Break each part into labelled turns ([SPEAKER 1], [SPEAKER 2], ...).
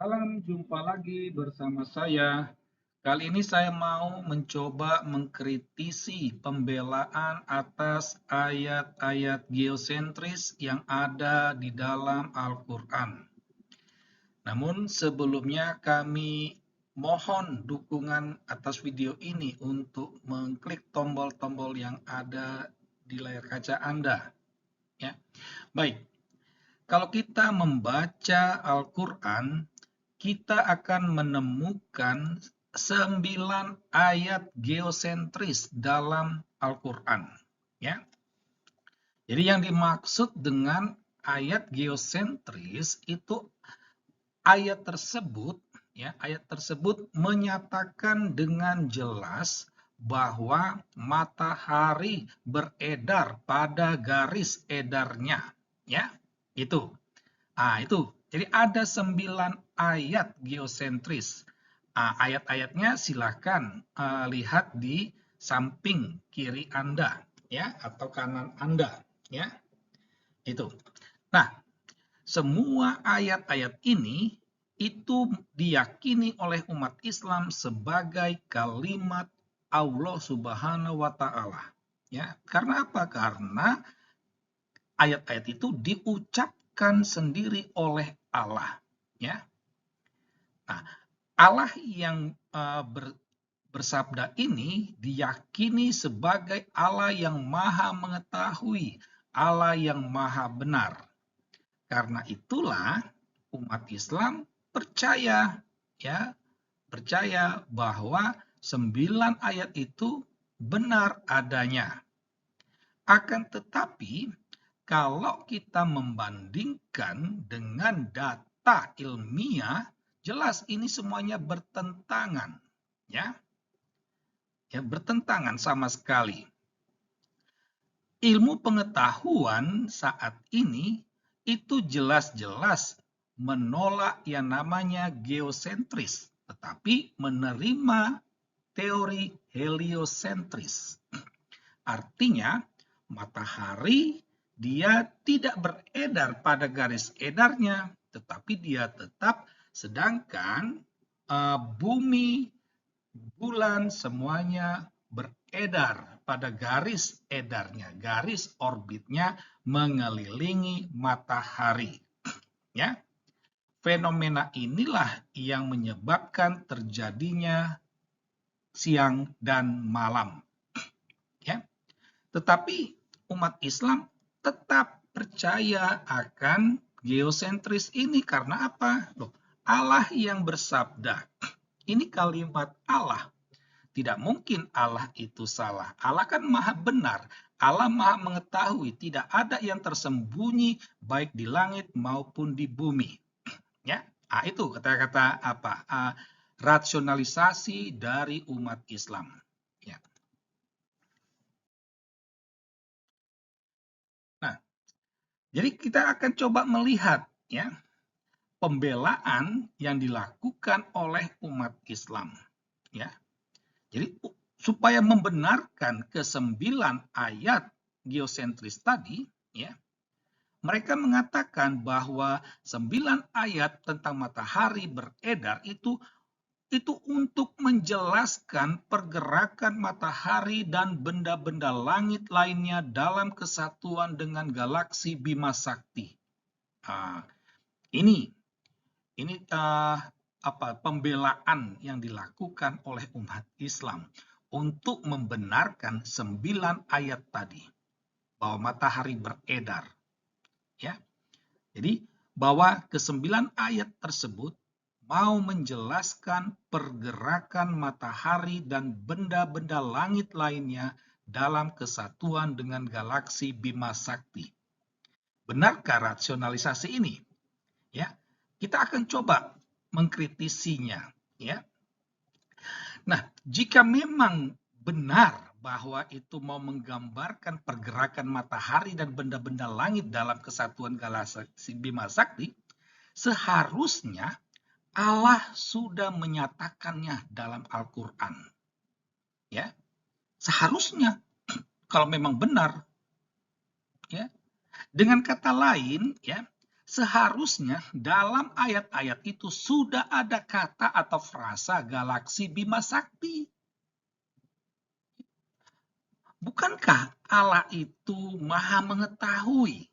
[SPEAKER 1] Salam, jumpa lagi bersama saya. Kali ini saya mau mencoba mengkritisi pembelaan atas ayat-ayat geosentris yang ada di dalam Al-Quran. Namun sebelumnya kami mohon dukungan atas video ini untuk mengklik tombol-tombol yang ada di layar kaca Anda. Ya, baik. Kalau kita membaca Al-Quran, kita akan menemukan 9 ayat geosentris dalam Al-Quran. Ya. Jadi yang dimaksud dengan ayat geosentris itu ayat tersebut menyatakan dengan jelas bahwa matahari beredar pada garis edarnya. Ya, itu. Itu. Jadi ada 9 ayat geosentris. Ayat-ayatnya silahkan lihat di samping kiri Anda ya atau kanan Anda ya. Itu. Nah, semua ayat-ayat ini itu diyakini oleh umat Islam sebagai kalimat Allah Subhanahu wa taala. Ya, karena apa? Karena ayat-ayat itu diucapkan sendiri oleh Allah, ya. Nah, Allah yang bersabda ini diyakini sebagai Allah yang Maha Mengetahui, Allah yang Maha Benar. Karena itulah umat Islam percaya, ya, percaya bahwa 9 ayat itu benar adanya. Akan tetapi kalau kita membandingkan dengan data ilmiah, jelas ini semuanya bertentangan, ya. Ya, bertentangan sama sekali. Ilmu pengetahuan saat ini itu jelas-jelas menolak yang namanya geosentris, tetapi menerima teori heliosentris. Artinya, matahari dia tidak beredar pada garis edarnya, tetapi dia tetap, sedangkan bumi, bulan semuanya beredar pada garis edarnya, garis orbitnya mengelilingi matahari. Ya, fenomena inilah yang menyebabkan terjadinya siang dan malam. Ya, tetapi umat Islam tetap percaya akan geosentris ini karena apa? Loh, Allah yang bersabda. Ini kalimat Allah. Tidak mungkin Allah itu salah. Allah kan maha benar. Allah maha mengetahui. Tidak ada yang tersembunyi baik di langit maupun di bumi. Ya, itu kata-kata apa? Rasionalisasi dari umat Islam. Ya. Nah, jadi kita akan coba melihat ya pembelaan yang dilakukan oleh umat Islam. Ya, jadi supaya membenarkan ke-9 ayat geosentris tadi, ya, mereka mengatakan bahwa 9 ayat tentang matahari beredar itu untuk menjelaskan pergerakan matahari dan benda-benda langit lainnya dalam kesatuan dengan galaksi Bima Sakti. Ini pembelaan yang dilakukan oleh umat Islam untuk membenarkan 9 ayat tadi bahwa matahari beredar. Ya. Jadi bahwa ke-9 ayat tersebut mau menjelaskan pergerakan matahari dan benda-benda langit lainnya dalam kesatuan dengan galaksi Bima Sakti. Benarkah rasionalisasi ini? Ya, kita akan coba mengkritisinya, ya. Nah, jika memang benar bahwa itu mau menggambarkan pergerakan matahari dan benda-benda langit dalam kesatuan galaksi Bima Sakti, seharusnya Allah sudah menyatakannya dalam Al-Qur'an. Ya. Seharusnya kalau memang benar, ya. Dengan kata lain, ya, seharusnya dalam ayat-ayat itu sudah ada kata atau frasa galaksi Bima Sakti. Bukankah Allah itu maha mengetahui?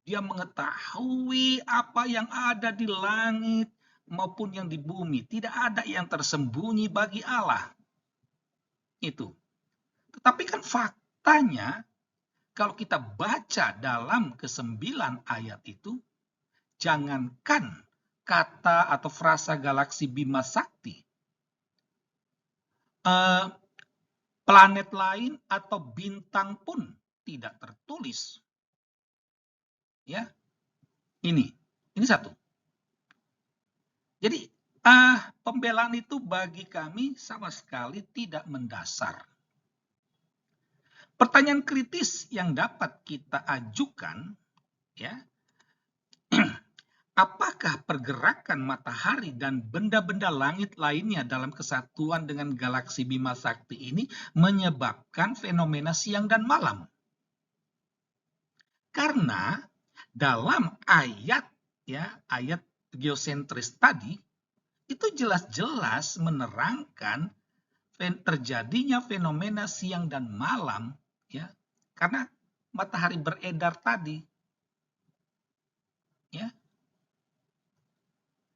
[SPEAKER 1] Dia mengetahui apa yang ada di langit maupun yang di bumi. Tidak ada yang tersembunyi bagi Allah. Itu. Tetapi kan faktanya, kalau kita baca dalam ke-9 ayat itu, jangankan kata atau frasa galaksi Bima Sakti, planet lain atau bintang pun tidak tertulis. Ya, ini satu. Jadi pembelaan itu bagi kami sama sekali tidak mendasar. Pertanyaan kritis yang dapat kita ajukan, ya, apakah pergerakan matahari dan benda-benda langit lainnya dalam kesatuan dengan galaksi Bima Sakti ini menyebabkan fenomena siang dan malam? Karena dalam ayat geosentris tadi itu jelas-jelas menerangkan terjadinya fenomena siang dan malam, ya, karena matahari beredar tadi, ya.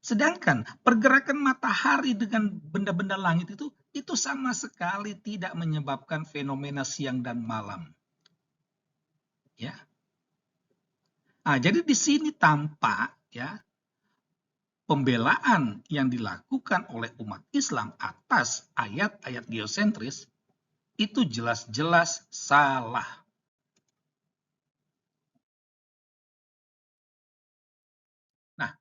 [SPEAKER 1] Sedangkan pergerakan matahari dengan benda-benda langit itu sama sekali tidak menyebabkan fenomena siang dan malam, ya. Jadi di sini tampak, ya, pembelaan yang dilakukan oleh umat Islam atas ayat-ayat geosentris itu jelas-jelas salah. Nah,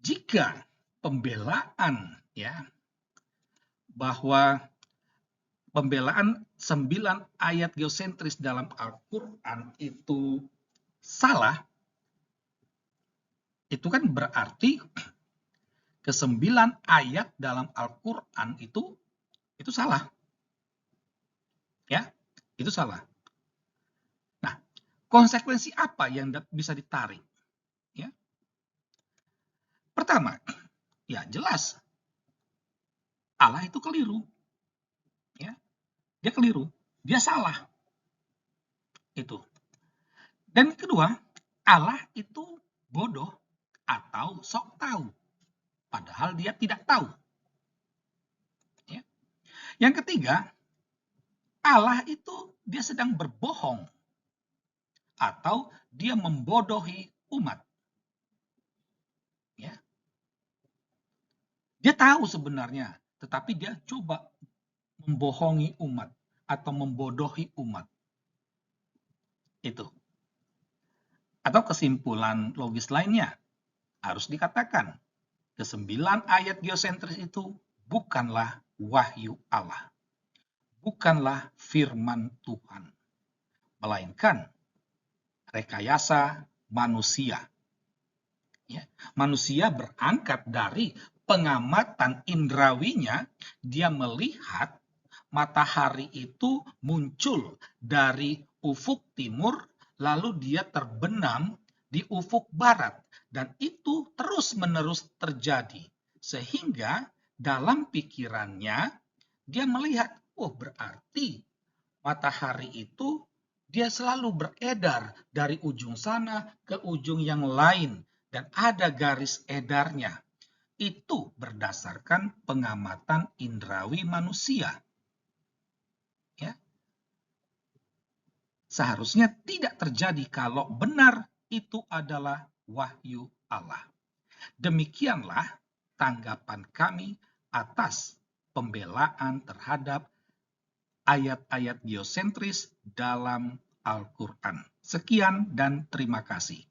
[SPEAKER 1] jika pembelaan, ya, bahwa pembelaan 9 ayat geosentris dalam Al-Quran itu salah, itu kan berarti ke-9 ayat dalam Al-Quran itu salah. Ya, itu salah. Nah, konsekuensi apa yang bisa ditarik? Ya. Pertama, ya jelas Allah itu keliru. Ya. Dia keliru, dia salah. Itu. Dan kedua, Allah itu bodoh atau sok tahu, padahal dia tidak tahu. Ya. Yang ketiga, Allah itu dia sedang berbohong atau dia membodohi umat. Ya. Dia tahu sebenarnya, tetapi dia coba membohongi umat atau membodohi umat. Itu. Atau kesimpulan logis lainnya, harus dikatakan, ke-9 ayat geosentris itu bukanlah wahyu Allah. Bukanlah firman Tuhan. Melainkan rekayasa manusia. Ya, manusia berangkat dari pengamatan indrawinya, dia melihat matahari itu muncul dari ufuk timur, lalu dia terbenam di ufuk barat, dan itu terus-menerus terjadi. Sehingga dalam pikirannya, dia melihat, oh berarti matahari itu dia selalu beredar dari ujung sana ke ujung yang lain, dan ada garis edarnya. Itu berdasarkan pengamatan indrawi manusia. Ya. Seharusnya tidak terjadi kalau benar itu adalah wahyu Allah. Demikianlah tanggapan kami atas pembelaan terhadap ayat-ayat geosentris dalam Al-Quran. Sekian dan terima kasih.